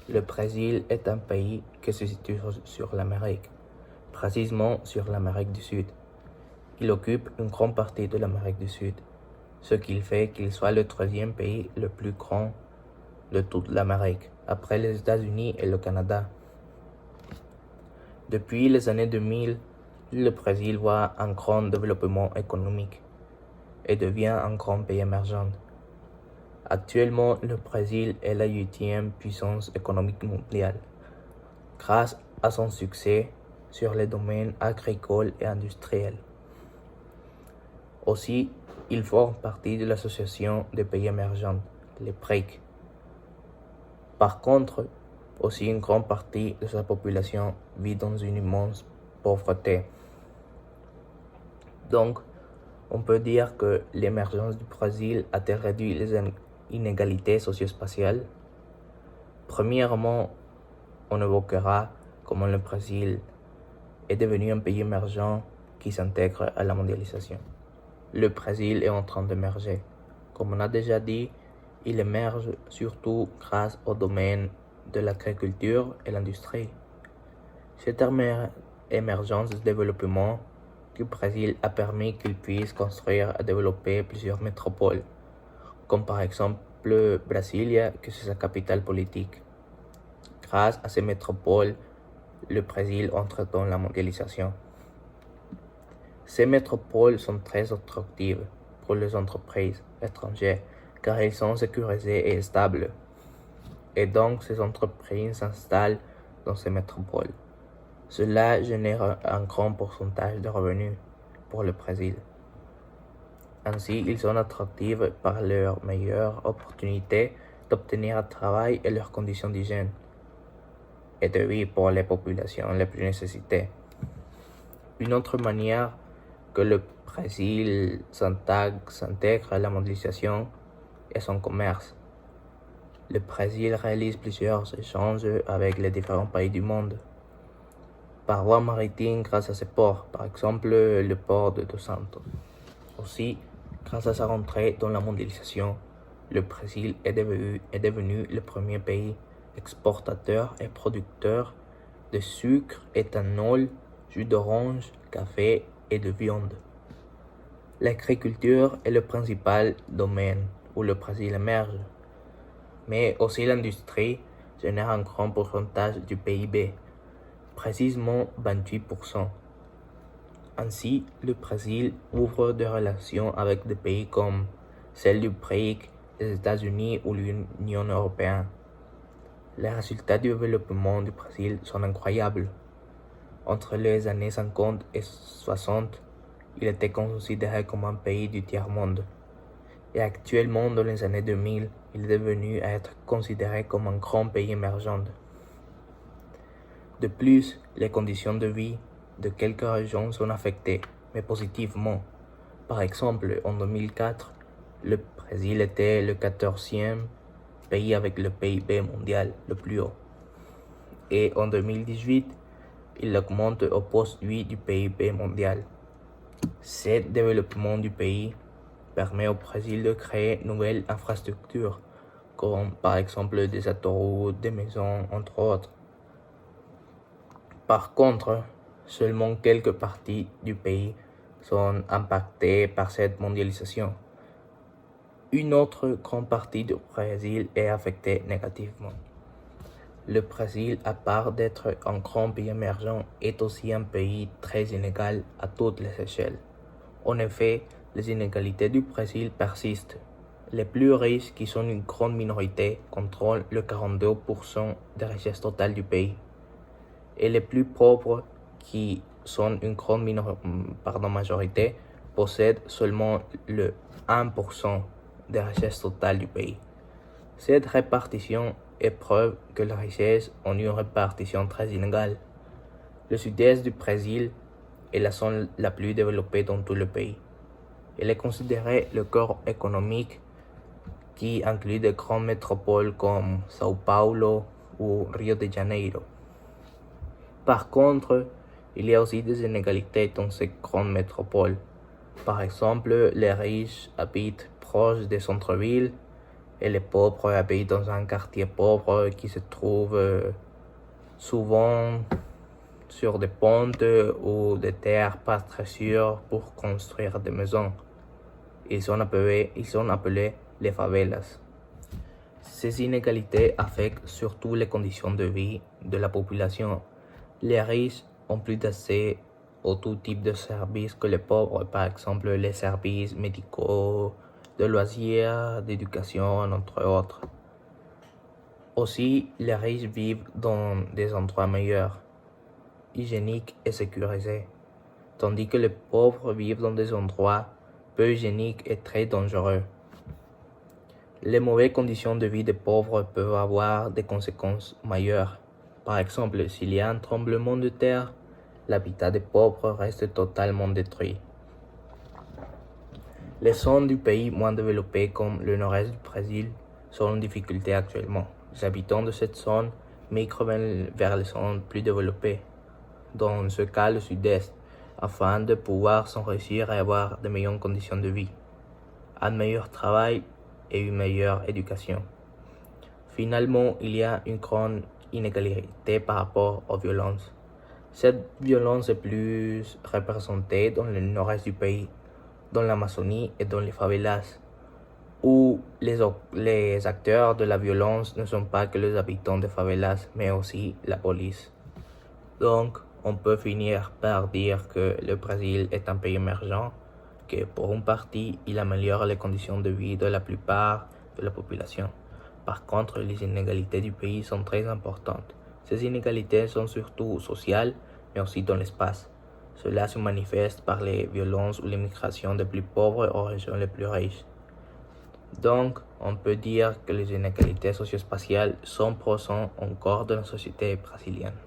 Le Brésil est un pays qui se situe sur l'Amérique, précisément sur l'Amérique du Sud. Il occupe une grande partie de l'Amérique du Sud, ce qui fait qu'il soit le troisième pays le plus grand de toute l'Amérique, après les États-Unis et le Canada. Depuis les années 2000, le Brésil voit un grand développement économique et devient un grand pays émergent. Actuellement, le Brésil est la 8e puissance économique mondiale, grâce à son succès sur les domaines agricoles et industriels. Aussi, il forme partie de l'association des pays émergents, les BRIC. Par contre, aussi une grande partie de sa population vit dans une immense pauvreté. Donc, on peut dire que l'émergence du Brésil a-t-elle réduit les inégalités socio-spatiales? Premièrement, on évoquera comment le Brésil est devenu un pays émergent qui s'intègre à la mondialisation. Le Brésil est en train d'émerger. Comme on a déjà dit, il émerge surtout grâce au domaine de l'agriculture et l'industrie. Cette émergence de développement du Brésil a permis qu'il puisse construire et développer plusieurs métropoles, comme par exemple Brasilia, qui est sa capitale politique. Grâce à ces métropoles, le Brésil entre dans la mondialisation. Ces métropoles sont très attractives pour les entreprises étrangères car elles sont sécurisées et stables. Et donc ces entreprises s'installent dans ces métropoles. Cela génère un grand pourcentage de revenus pour le Brésil. Ainsi, ils sont attractifs par leurs meilleures opportunités d'obtenir un travail et leurs conditions d'hygiène et de vie pour les populations les plus nécessitées. Une autre manière que le Brésil s'intègre à la mondialisation est son commerce. Le Brésil réalise plusieurs échanges avec les différents pays du monde. Par voie maritime grâce à ses ports, par exemple le port de Dos Santos. Aussi, grâce à sa rentrée dans la mondialisation, le Brésil est devenu le premier pays exportateur et producteur de sucre, éthanol, jus d'orange, café et de viande. L'agriculture est le principal domaine où le Brésil émerge, mais aussi l'industrie génère un grand pourcentage du PIB, précisément 28%. Ainsi, le Brésil ouvre des relations avec des pays comme celles du BRIC, les États-Unis ou l'Union européenne. Les résultats du développement du Brésil sont incroyables. Entre les années 50 et 60, il était considéré comme un pays du tiers-monde. Et actuellement, dans les années 2000, il est devenu à être considéré comme un grand pays émergent. De plus, les conditions de vie de quelques régions sont affectées, mais positivement. Par exemple, en 2004, le Brésil était le 14e pays avec le PIB mondial le plus haut. Et en 2018, il augmente au poste 8 du PIB mondial. Ce développement du pays permet au Brésil de créer de nouvelles infrastructures, comme par exemple des autoroutes, des maisons, entre autres. Par contre, seulement quelques parties du pays sont impactées par cette mondialisation. Une autre grande partie du Brésil est affectée négativement. Le Brésil, à part d'être un grand pays émergent, est aussi un pays très inégal à toutes les échelles. En effet, les inégalités du Brésil persistent. Les plus riches, qui sont une grande minorité, contrôlent le 42% des richesses totales du pays. Et les plus pauvres, qui sont une grande majorité, possèdent seulement le 1% des richesses totales du pays. Cette répartition est preuve que les richesses ont une répartition très inégale. Le sud-est du Brésil est la zone la plus développée dans tout le pays. Elle est considérée le cœur économique qui inclut de grandes métropoles comme Sao Paulo ou Rio de Janeiro. Par contre, il y a aussi des inégalités dans ces grandes métropoles. Par exemple, les riches habitent proches des centres-villes et les pauvres habitent dans un quartier pauvre qui se trouve souvent sur des pentes ou des terres pas très sûres pour construire des maisons. Ils sont appelés les favelas. Ces inégalités affectent surtout les conditions de vie de la population. Les riches ont plus d'accès à tout type de services que les pauvres, par exemple les services médicaux, de loisirs, d'éducation, entre autres. Aussi, les riches vivent dans des endroits meilleurs, hygiéniques et sécurisés, tandis que les pauvres vivent dans des endroits peu hygiéniques et très dangereux. Les mauvaises conditions de vie des pauvres peuvent avoir des conséquences majeures. Par exemple, s'il y a un tremblement de terre, l'habitat des pauvres reste totalement détruit. Les zones du pays moins développées comme le nord-est du Brésil sont en difficulté actuellement. Les habitants de cette zone migrent vers les zones plus développées, dans ce cas le sud-est, afin de pouvoir s'enrichir et avoir de meilleures conditions de vie, un meilleur travail et une meilleure éducation. Finalement, il y a une grande inégalité par rapport aux violences. Cette violence est plus représentée dans le nord-est du pays, dans l'Amazonie et dans les favelas, où les acteurs de la violence ne sont pas que les habitants des favelas, mais aussi la police. Donc, on peut finir par dire que le Brésil est un pays émergent, que pour une partie, il améliore les conditions de vie de la plupart de la population. Par contre, les inégalités du pays sont très importantes. Ces inégalités sont surtout sociales, mais aussi dans l'espace. Cela se manifeste par les violences ou l'immigration des plus pauvres aux régions les plus riches. Donc, on peut dire que les inégalités socio-spatiales sont présentes encore dans la société brésilienne.